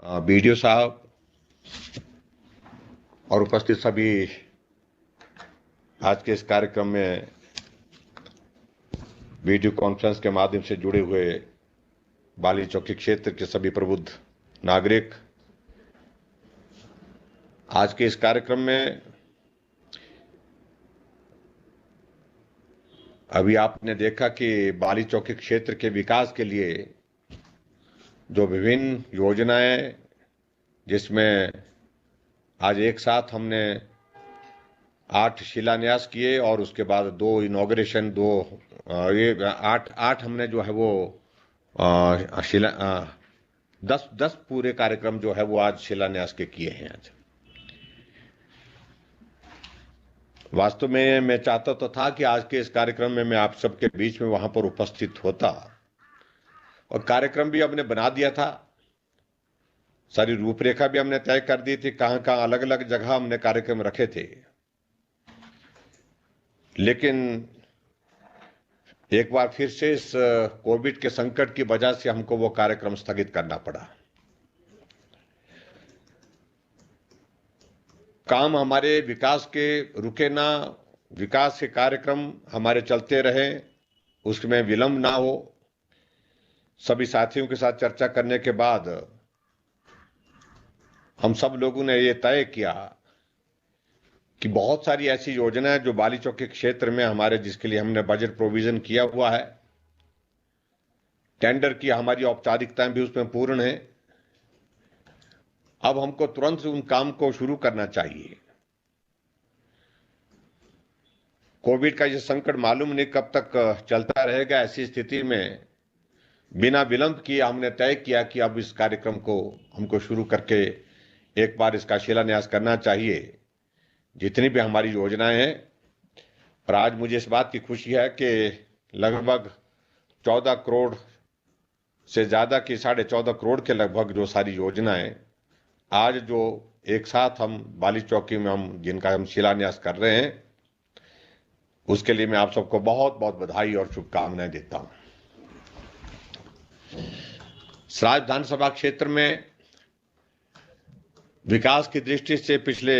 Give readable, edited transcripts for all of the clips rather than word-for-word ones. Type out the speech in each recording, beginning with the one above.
BDO साहब और उपस्थित सभी आज के इस कार्यक्रम में वीडियो कॉन्फ्रेंस के माध्यम से जुड़े हुए बाली चौकी क्षेत्र के सभी प्रबुद्ध नागरिक, आज के इस कार्यक्रम में अभी आपने देखा कि बाली चौकी क्षेत्र के विकास के लिए जो विभिन्न योजनाएं, जिसमें आज एक साथ हमने 8 शिलान्यास किए और उसके बाद 2 इनॉग्रेशन, ये 8 हमने जो है वो 10 पूरे कार्यक्रम जो है वो आज शिलान्यास के किए हैं। आज वास्तव में मैं चाहता तो था कि आज के इस कार्यक्रम में मैं आप सबके बीच में वहां पर उपस्थित होता, और कार्यक्रम भी हमने बना दिया था, सारी रूपरेखा भी हमने तय कर दी थी, कहां कहां अलग अलग जगह हमने कार्यक्रम रखे थे। लेकिन एक बार फिर से इस कोविड के संकट की वजह से हमको वो कार्यक्रम स्थगित करना पड़ा। काम हमारे विकास के रुके ना, विकास के कार्यक्रम हमारे चलते रहे, उसमें विलंब ना हो। सभी साथियों के साथ चर्चा करने के बाद हम सब लोगों ने ये तय किया कि बहुत सारी ऐसी योजनाएं जो बाली चौकी क्षेत्र में हमारे, जिसके लिए हमने बजट प्रोविजन किया हुआ है, टेंडर की हमारी औपचारिकताएं भी उसमें पूर्ण है, अब हमको तुरंत उन काम को शुरू करना चाहिए। कोविड का ये संकट मालूम नहीं कब तक चलता रहेगा। ऐसी स्थिति में बिना विलंब किए हमने तय किया कि अब इस कार्यक्रम को हमको शुरू करके एक बार इसका शिलान्यास करना चाहिए, जितनी भी हमारी योजनाएं हैं। और आज मुझे इस बात की खुशी है कि लगभग 14 करोड़ से ज्यादा की 14.5 करोड़ के लगभग जो सारी योजनाएं आज जो एक साथ हम बाली चौकी में जिनका हम शिलान्यास कर रहे हैं, उसके लिए मैं आप सबको बहुत बहुत बधाई और शुभकामनाएं देता हूं। सराज विधानसभा क्षेत्र में विकास की दृष्टि से पिछले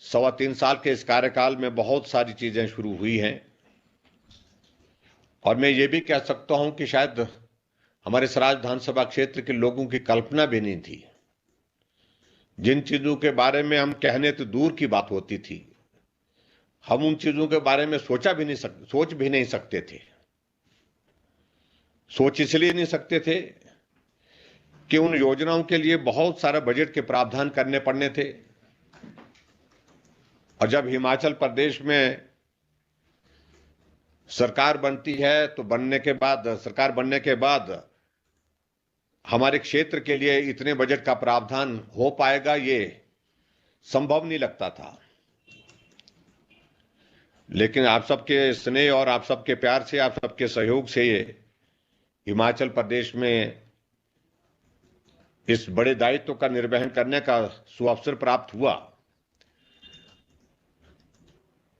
3.25 साल के इस कार्यकाल में बहुत सारी चीजें शुरू हुई हैं, और मैं ये भी कह सकता हूं कि शायद हमारे सराज विधानसभा क्षेत्र के लोगों की कल्पना भी नहीं थी। जिन चीजों के बारे में हम कहने तो दूर की बात होती थी, हम उन चीजों के बारे में सोच भी नहीं सकते थे। सोच इसलिए नहीं सकते थे कि उन योजनाओं के लिए बहुत सारा बजट के प्रावधान करने पड़ने थे। और जब हिमाचल प्रदेश में सरकार बनती है तो सरकार बनने के बाद हमारे क्षेत्र के लिए इतने बजट का प्रावधान हो पाएगा, ये संभव नहीं लगता था। लेकिन आप सबके स्नेह और आप सबके प्यार से, आप सबके सहयोग से ये हिमाचल प्रदेश में इस बड़े दायित्व का निर्वहन करने का सुअवसर प्राप्त हुआ।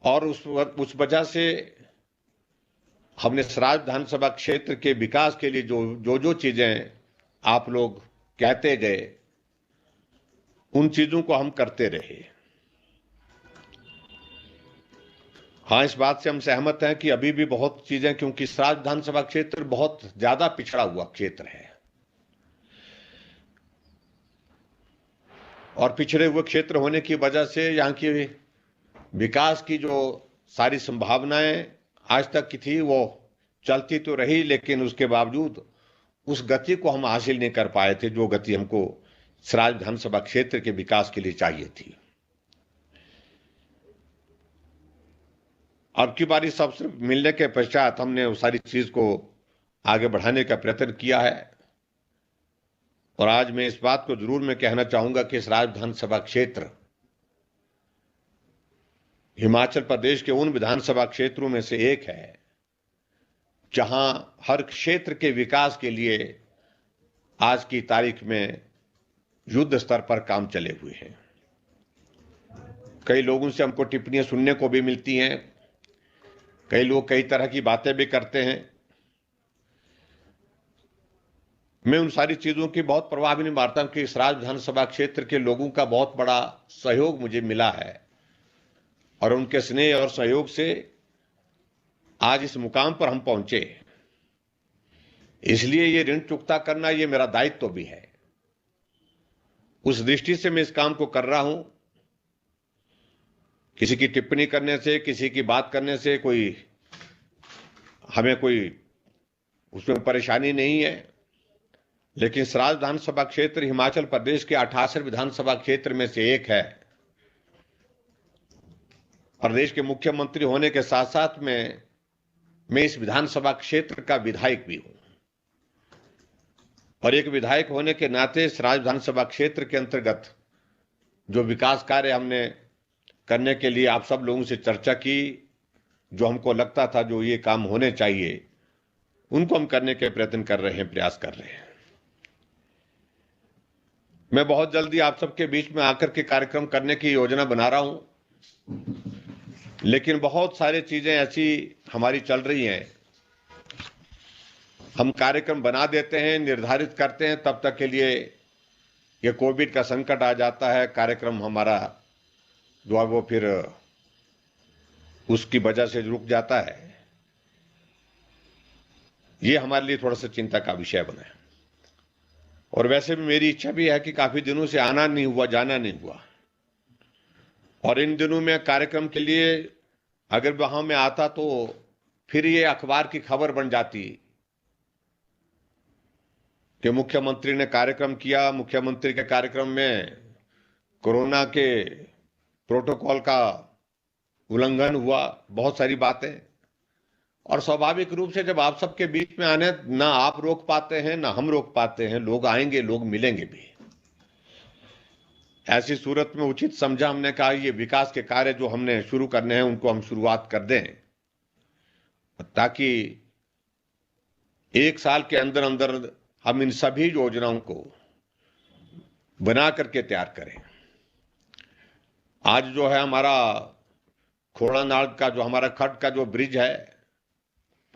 और उस वजह से हमने सराज विधानसभा क्षेत्र के विकास के लिए जो चीजें आप लोग कहते गए, उन चीजों को हम करते रहे। हाँ, इस बात से हम सहमत हैं कि अभी भी बहुत चीजें, क्योंकि सराज विधानसभा क्षेत्र बहुत ज्यादा पिछड़ा हुआ क्षेत्र है, और पिछड़े हुए क्षेत्र होने की वजह से यहाँ की विकास की जो सारी संभावनाएं आज तक की थी वो चलती तो रही, लेकिन उसके बावजूद उस गति को हम हासिल नहीं कर पाए थे जो गति हमको सराज विधानसभा क्षेत्र के विकास के लिए चाहिए थी। अब की बारी सबसे मिलने के पश्चात हमने उस सारी चीज को आगे बढ़ाने का प्रयत्न किया है। और आज मैं इस बात को जरूर मैं कहना चाहूंगा कि सराज विधानसभा क्षेत्र हिमाचल प्रदेश के उन विधानसभा क्षेत्रों में से एक है जहां हर क्षेत्र के विकास के लिए आज की तारीख में युद्ध स्तर पर काम चले हुए हैं। कई लोगों से हमको टिप्पणियां सुनने को भी मिलती हैं, कई लोग कई तरह की बातें भी करते हैं, मैं उन सारी चीजों की बहुत परवाह भी नहीं मारता हूं कि सराज विधानसभा क्षेत्र के लोगों का बहुत बड़ा सहयोग मुझे मिला है और उनके स्नेह और सहयोग से आज इस मुकाम पर हम पहुंचे। इसलिए ये ऋण चुकता करना ये मेरा दायित्व भी है। उस दृष्टि से मैं इस काम को कर रहा हूं। किसी की टिप्पणी करने से, किसी की बात करने से हमें कोई उसमें परेशानी नहीं है। लेकिन सराज विधानसभा क्षेत्र हिमाचल प्रदेश के 68 विधानसभा क्षेत्र में से एक है। प्रदेश के मुख्यमंत्री होने के साथ साथ में मैं इस विधानसभा क्षेत्र का विधायक भी हूं और एक विधायक होने के नाते सराज विधानसभा क्षेत्र के अंतर्गत जो विकास कार्य हमने करने के लिए आप सब लोगों से चर्चा की, जो हमको लगता था जो ये काम होने चाहिए, उनको हम करने के प्रयत्न कर रहे हैं, प्रयास कर रहे हैं। मैं बहुत जल्दी आप सबके बीच में आकर के कार्यक्रम करने की योजना बना रहा हूं, लेकिन बहुत सारी चीजें ऐसी हमारी चल रही हैं। हम कार्यक्रम बना देते हैं, निर्धारित करते हैं, तब तक के लिए ये कोविड का संकट आ जाता है, कार्यक्रम हमारा जो है वो फिर उसकी वजह से रुक जाता है। ये हमारे लिए थोड़ा सा चिंता का विषय बना है। और वैसे भी मेरी इच्छा भी है कि काफी दिनों से आना नहीं हुआ, जाना नहीं हुआ, और इन दिनों में कार्यक्रम के लिए अगर वहां में आता तो फिर ये अखबार की खबर बन जाती कि मुख्यमंत्री ने कार्यक्रम किया, मुख्यमंत्री के कार्यक्रम में कोरोना के प्रोटोकॉल का उल्लंघन हुआ, बहुत सारी बातें। और स्वाभाविक रूप से जब आप सबके बीच में आने, ना आप रोक पाते हैं ना हम रोक पाते हैं, लोग आएंगे, लोग मिलेंगे भी। ऐसी सूरत में उचित समझा, हमने कहा ये विकास के कार्य जो हमने शुरू करने हैं उनको हम शुरुआत कर दें, ताकि एक साल के अंदर अंदर हम इन सभी योजनाओं को बना करके तैयार करें। आज जो है हमारा खोड़ानाड़ का जो हमारा खट का जो ब्रिज है,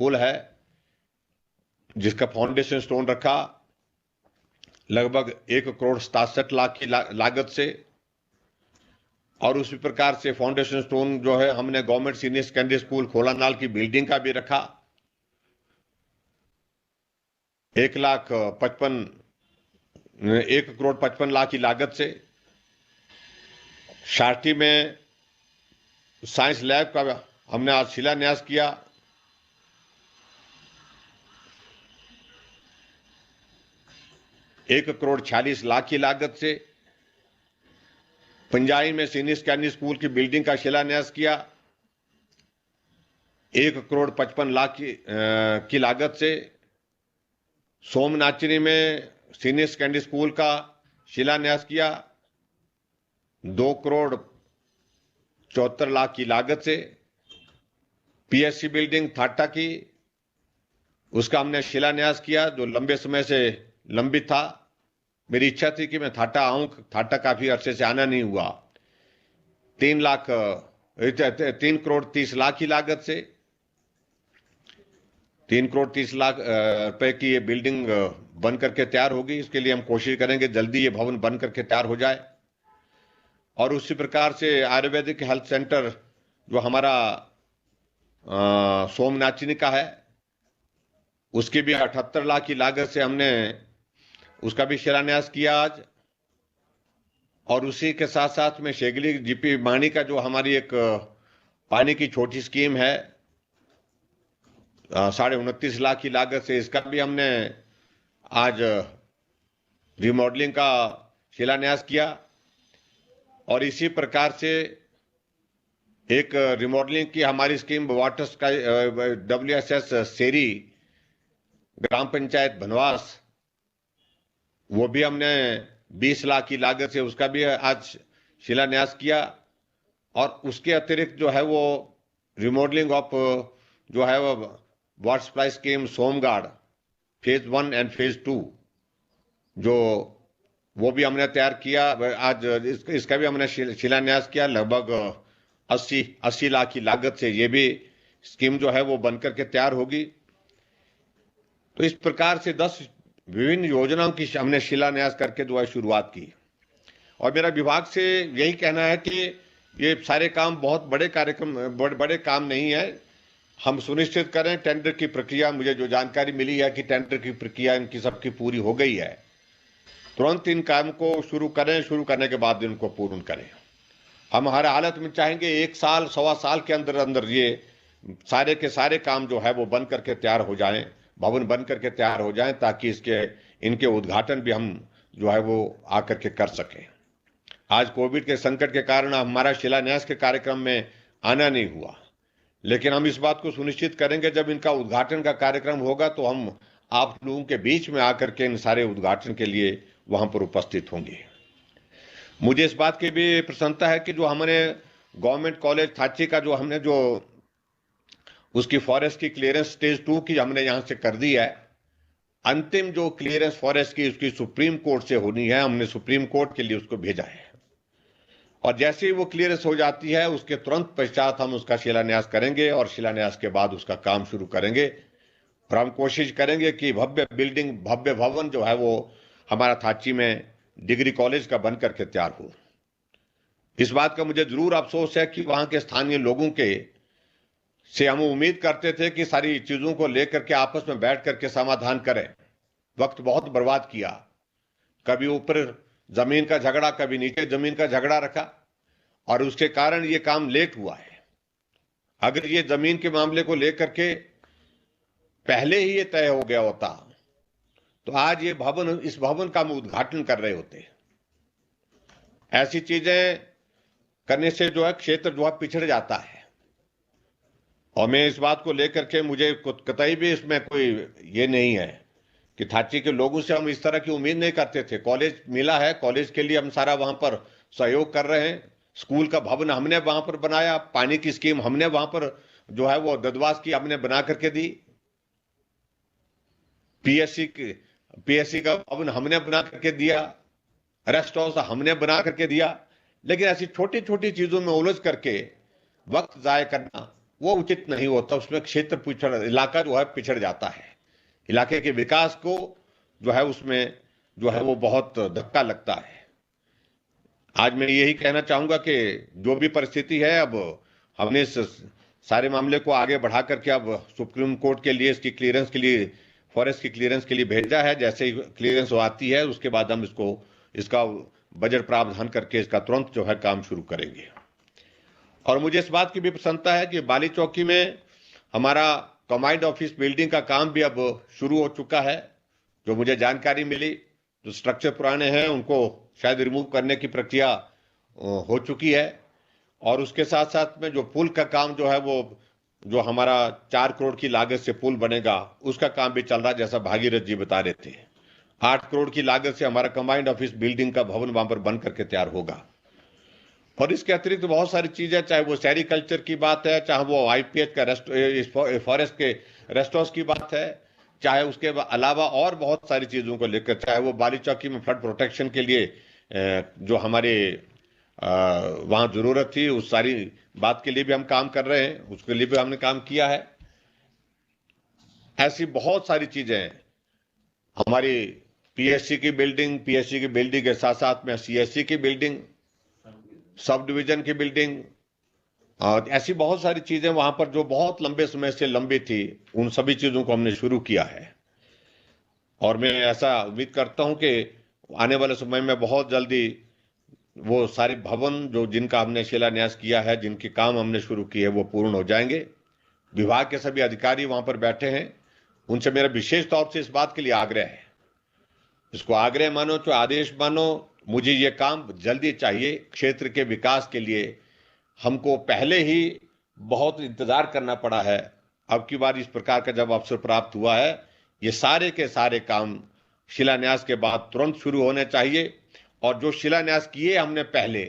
पुल है, जिसका फाउंडेशन स्टोन रखा लगभग 1,67,00,000 की लागत से, और उसी प्रकार से फाउंडेशन स्टोन जो है हमने गवर्नमेंट सीनियर सेकेंडरी स्कूल खोड़ानाड़ की बिल्डिंग का भी रखा 1,55,00,000 की लागत से। शार्टी में साइंस लैब का हमने आज शिलान्यास किया। ₹1,46,00,000 की लागत से पंजाई में सीनियर सेकेंडरी स्कूल की बिल्डिंग का शिलान्यास किया 1,55,00,000 की लागत से। सोमनाचनी में सीनियर सेकेंडरी स्कूल का शिलान्यास किया 2,74,00,000 की लागत से। पीएससी बिल्डिंग थाटा की, उसका हमने शिलान्यास किया जो लंबे समय से लंबित था। मेरी इच्छा थी कि मैं थाटा आऊं, थाटा काफी अरसे से आना नहीं हुआ। 3,30,00,000 की लागत से 3,30,00,000 रुपए की ये बिल्डिंग बन करके तैयार होगी। इसके लिए हम कोशिश करेंगे जल्दी ये भवन बन करके तैयार हो जाए। और उसी प्रकार से आयुर्वेदिक हेल्थ सेंटर जो हमारा सोमनाचनी का है, उसकी भी 78,00,000 की लागत से हमने उसका भी शिलान्यास किया आज। और उसी के साथ साथ में शेगली जीपी मानी का जो हमारी एक पानी की छोटी स्कीम है 29,50,00,000 की लागत से, इसका भी हमने आज रिमॉडलिंग का शिलान्यास किया। और इसी प्रकार से एक रिमॉडलिंग की हमारी स्कीम वाटर स्काई WSS सेरी ग्राम पंचायत बनवास, वो भी हमने 20,00,000 की लागत से उसका भी आज शिलान्यास किया। और उसके अतिरिक्त जो है वो रिमॉडलिंग ऑफ जो है वो water supply scheme Somgad phase 1 and phase 2 जो वो भी हमने तैयार किया आज। इसका भी हमने शिलान्यास किया लगभग 80,00,000 की लागत से। ये भी स्कीम जो है वो बनकर के तैयार होगी। तो इस प्रकार से 10 विभिन्न योजनाओं की हमने शिलान्यास करके जो है शुरुआत की। और मेरा विभाग से यही कहना है कि ये सारे काम बहुत बड़े कार्यक्रम, बड़े काम नहीं है। हम सुनिश्चित करें टेंडर की प्रक्रिया, मुझे जो जानकारी मिली है कि टेंडर की प्रक्रिया इनकी सबकी पूरी हो गई है, तुरंत इन काम को शुरू करें, शुरू करने के बाद इनको पूर्ण करें। हम हर हालत में चाहेंगे 1 साल, 1.25 साल के अंदर अंदर ये सारे के सारे काम जो है वो बन करके तैयार हो जाएं, भवन बन करके तैयार हो जाएं, ताकि इनके उद्घाटन भी हम जो है वो आकर के कर सकें। आज कोविड के संकट के कारण हमारा शिलान्यास के कार्यक्रम में आना नहीं हुआ, लेकिन हम इस बात को सुनिश्चित करेंगे जब इनका उद्घाटन का कार्यक्रम होगा तो हम आप लोगों के बीच में आकर के इन सारे उद्घाटन के लिए वहां पर उपस्थित होंगे। मुझे इस बात की भी प्रसन्नता है कि जो हमने गवर्नमेंट कॉलेज थाची का जो हमने जो उसकी फॉरेस्ट की क्लियरेंस स्टेज 2 की हमने यहां से कर दी है। अंतिम जो क्लियरेंस फॉरेस्ट की उसकी सुप्रीम कोर्ट से होनी है, हमने सुप्रीम कोर्ट के लिए उसको भेजा है। और जैसे ही वो क्लियरेंस हो जाती है उसके तुरंत पश्चात हम उसका शिलान्यास करेंगे और शिलान्यास के बाद उसका काम शुरू करेंगे। और हम कोशिश करेंगे कि भव्य बिल्डिंग, भव्य भवन जो है वो हमारा थाची में डिग्री कॉलेज का बन करके तैयार हो। इस बात का मुझे जरूर अफसोस है कि वहां के स्थानीय लोगों के से हम उम्मीद करते थे कि सारी चीजों को लेकर के आपस में बैठ करके समाधान करें। वक्त बहुत बर्बाद किया, कभी ऊपर जमीन का झगड़ा, कभी नीचे जमीन का झगड़ा रखा, और उसके कारण ये काम लेट हुआ है। अगर ये जमीन के मामले को लेकर के पहले ही ये तय हो गया होता तो आज ये भवन, इस भवन का हम उद्घाटन कर रहे होते। ऐसी चीजें करने से जो है क्षेत्र जो है पिछड़ जाता है। और मैं इस बात को लेकर के, मुझे कतई भी इसमें कोई ये नहीं है कि थाची के लोगों से हम इस तरह की उम्मीद नहीं करते थे। कॉलेज मिला है, कॉलेज के लिए हम सारा वहां पर सहयोग कर रहे हैं। स्कूल का भवन हमने वहां पर बनाया, पानी की स्कीम हमने वहां पर जो है वो ददवास की हमने बना करके दी, पीएससी का भवन हमने बना करके दिया, रेस्ट हाउस हमने बना करके दिया। लेकिन ऐसी छोटी छोटी चीजों में उलझ करके वक्त जाया करना वो उचित नहीं होता। उसमें क्षेत्र इलाका जो है पिछड़ जाता है। इलाके के विकास को जो है उसमें जो है वो बहुत धक्का लगता है। आज मैं यही कहना चाहूंगा कि जो भी परिस्थिति है, अब हमने इस सारे मामले को आगे बढ़ा करके अब सुप्रीम कोर्ट के लिए इसकी क्लियरेंस के लिए, फॉरेस्ट की क्लियरेंस के लिए भेजा है। जैसे ही क्लियरेंस आती है उसके बाद हम इसका बजट प्रावधान करके इसका तुरंत जो है काम शुरू करेंगे। और मुझे इस बात की भी प्रसन्नता है कि बाली चौकी में हमारा कमांड ऑफिस बिल्डिंग का काम भी अब शुरू हो चुका है। जो मुझे जानकारी मिली, जो स्ट्रक्चर पुराने हैं उनको शायद रिमूव करने की प्रक्रिया हो चुकी है। और उसके साथ साथ में जो पुल का काम जो है वो, जो हमारा 4 करोड़ की लागत से पुल बनेगा, उसका काम भी चल रहा है। जैसा भागीरथ जी बता रहे थे, 8 करोड़ की लागत से हमारा कमांड ऑफिस बिल्डिंग का भवन वहां पर बन करके तैयार होगा। और इसके अतिरिक्त बहुत सारी चीजें, चाहे वो सेरिकल्चर की बात है, चाहे वो आईपीएच का फॉरेस्ट के रेस्ट हाउस की बात है, चाहे उसके अलावा और बहुत सारी चीजों को लेकर, चाहे वो बाली चौकी में फ्लड प्रोटेक्शन के लिए जो हमारे वहां जरूरत थी, उस सारी बात के लिए भी हम काम कर रहे हैं, उसके लिए भी हमने काम किया है। ऐसी बहुत सारी चीजें हैं। हमारी पीएससी की बिल्डिंग के साथ साथ में सीएससी की बिल्डिंग, सब डिवीजन की बिल्डिंग, और ऐसी बहुत सारी चीजें वहां पर जो बहुत लंबे समय से लंबी थी, उन सभी चीजों को हमने शुरू किया है। और मैं ऐसा उम्मीद करता हूं कि आने वाले समय में बहुत जल्दी वो सारे भवन जो जिनका हमने शिलान्यास किया है, जिनके काम हमने शुरू किए हैं, वो पूर्ण हो जाएंगे। विभाग के सभी अधिकारी वहां पर बैठे हैं, उनसे मेरा विशेष तौर से इस बात के लिए आग्रह है, इसको आग्रह मानो तो आदेश मानो, मुझे ये काम जल्दी चाहिए। क्षेत्र के विकास के लिए हमको पहले ही बहुत इंतजार करना पड़ा है। अब की बार इस प्रकार का जब अवसर प्राप्त हुआ है, ये सारे के सारे काम शिलान्यास के बाद तुरंत शुरू होने चाहिए। और जो शिलान्यास किए हमने पहले,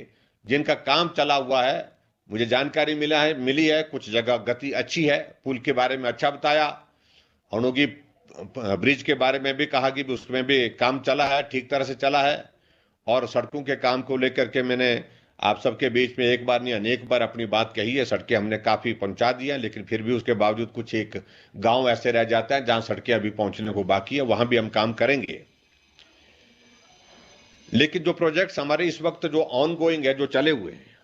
जिनका काम चला हुआ है, मुझे जानकारी मिली है कुछ जगह गति अच्छी है। पुल के बारे में अच्छा बताया, अणुगी ब्रिज के बारे में भी कहा कि उसमें भी काम चला है, ठीक तरह से चला है। और सड़कों के काम को लेकर के मैंने आप सबके बीच में एक बार नहीं अनेक बार अपनी बात कही है। सड़कें हमने काफी पहुंचा दी हैं, लेकिन फिर भी उसके बावजूद कुछ एक गांव ऐसे रह जाता है जहां सड़कें अभी पहुंचने को बाकी है, वहां भी हम काम करेंगे। लेकिन जो प्रोजेक्ट्स हमारे इस वक्त जो ऑन गोइंग है, जो चले हुए हैं,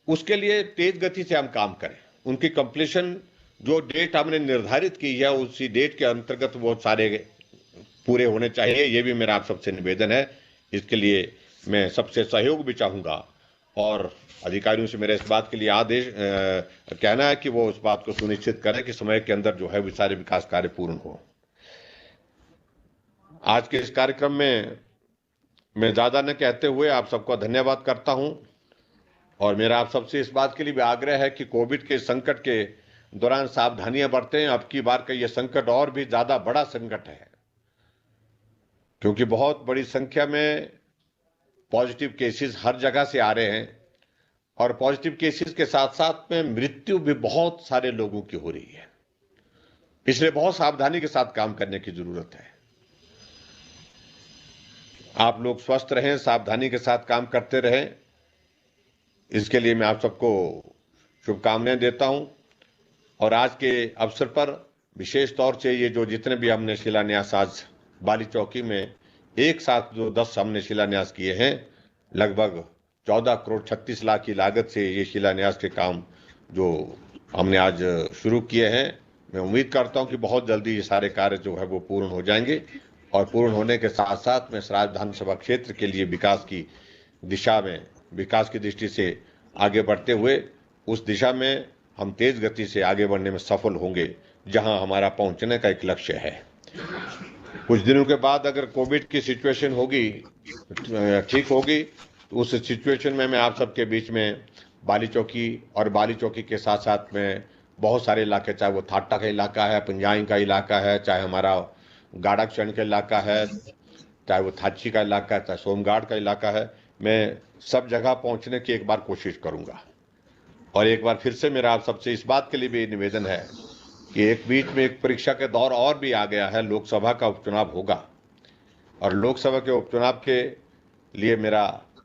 उसके लिए तेज गति से हम काम करें। उनकी कंप्लीशन जो डेट हमने निर्धारित की है, उसी डेट के अंतर्गत वो सारे पूरे होने चाहिए। ये भी मेरा आप सबसे निवेदन है। इसके लिए मैं सबसे सहयोग भी चाहूंगा और अधिकारियों से मेरे इस बात के लिए कहना है कि वो उस बात को सुनिश्चित करें कि समय के अंदर जो है वो सारे विकास कार्य पूर्ण हो। आज के इस कार्यक्रम में मैं ज्यादा न कहते हुए आप सबको धन्यवाद करता हूं और मेरा आप सबसे इस बात के लिए भी आग्रह है कि कोविड के संकट के दौरान सावधानियां बरतें। अब की बार का यह संकट और भी ज्यादा बड़ा संकट है, क्योंकि बहुत बड़ी संख्या में पॉजिटिव केसेस हर जगह से आ रहे हैं और पॉजिटिव केसेस के साथ साथ में मृत्यु भी बहुत सारे लोगों की हो रही है। इसलिए बहुत सावधानी के साथ काम करने की जरूरत है। आप लोग स्वस्थ रहें, सावधानी के साथ काम करते रहें, इसके लिए मैं आप सबको शुभकामनाएं देता हूं। और आज के अवसर पर विशेष तौर से ये जो जितने भी हमने शिलान्यास आज बाली चौकी में एक साथ जो 10 हमने शिलान्यास किए हैं, लगभग 14 करोड़ 36 लाख की लागत से ये शिलान्यास के काम जो हमने आज शुरू किए हैं, मैं उम्मीद करता हूं कि बहुत जल्दी ये सारे कार्य जो है वो पूर्ण हो जाएंगे और पूर्ण होने के साथ साथ में सराज विधानसभा क्षेत्र के लिए विकास की दिशा में, विकास की दृष्टि से आगे बढ़ते हुए उस दिशा में हम तेज गति से आगे बढ़ने में सफल होंगे जहां हमारा पहुंचने का एक लक्ष्य है। कुछ दिनों के बाद अगर कोविड की सिचुएशन होगी, ठीक होगी, तो उस सिचुएशन में मैं आप सबके बीच में बाली चौकी और बाली चौकी के साथ साथ में बहुत सारे इलाके, चाहे वो थाटा का इलाका है, पंजाई का इलाका है, चाहे हमारा गाड़ाक्षण का इलाका है, चाहे वो थाची का इलाका है, चाहे सोमगाड़ का इलाका है, मैं सब जगह पहुंचने की एक बार कोशिश करूंगा। और एक बार फिर से मेरा आप सबसे इस बात के लिए भी निवेदन है कि एक बीच में एक परीक्षा के दौर और भी आ गया है, लोकसभा का उपचुनाव होगा और लोकसभा के उपचुनाव के लिए मेरा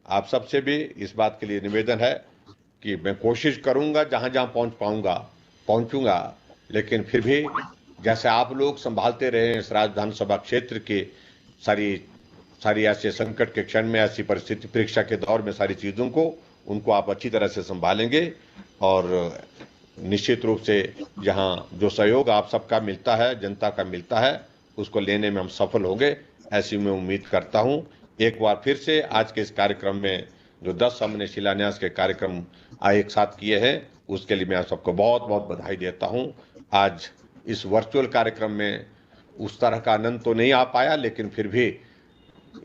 आप सबसे भी इस बात के लिए निवेदन है कि मैं कोशिश करूंगा जहां जहां पहुंच पाऊंगा पहुंचूंगा, लेकिन फिर भी जैसे आप लोग संभालते रहे इस राज्य विधानसभा क्षेत्र के सारी ऐसे संकट के क्षण में, ऐसी परिस्थिति परीक्षा के दौर में सारी चीजों को उनको आप अच्छी तरह से संभालेंगे और निश्चित रूप से जहां जो सहयोग आप सबका मिलता है, जनता का मिलता है, उसको लेने में हम सफल होंगे, ऐसी मैं उम्मीद करता हूं। एक बार फिर से आज के इस कार्यक्रम में जो 10 हमने शिलान्यास के कार्यक्रम एक साथ किए हैं, उसके लिए मैं आप सबको बहुत बहुत बधाई देता हूं। आज इस वर्चुअल कार्यक्रम में उस तरह का आनंद तो नहीं आ पाया, लेकिन फिर भी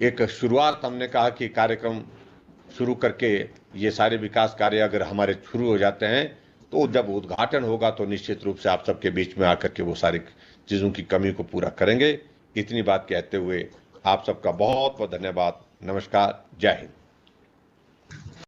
एक शुरुआत हमने कहा कि कार्यक्रम शुरू करके ये सारे विकास कार्य अगर हमारे शुरू हो जाते हैं, तो जब उद्घाटन होगा तो निश्चित रूप से आप सबके बीच में आकर के वो सारी चीजों की कमी को पूरा करेंगे। इतनी बात कहते हुए आप सबका बहुत बहुत धन्यवाद। नमस्कार, जय हिंद।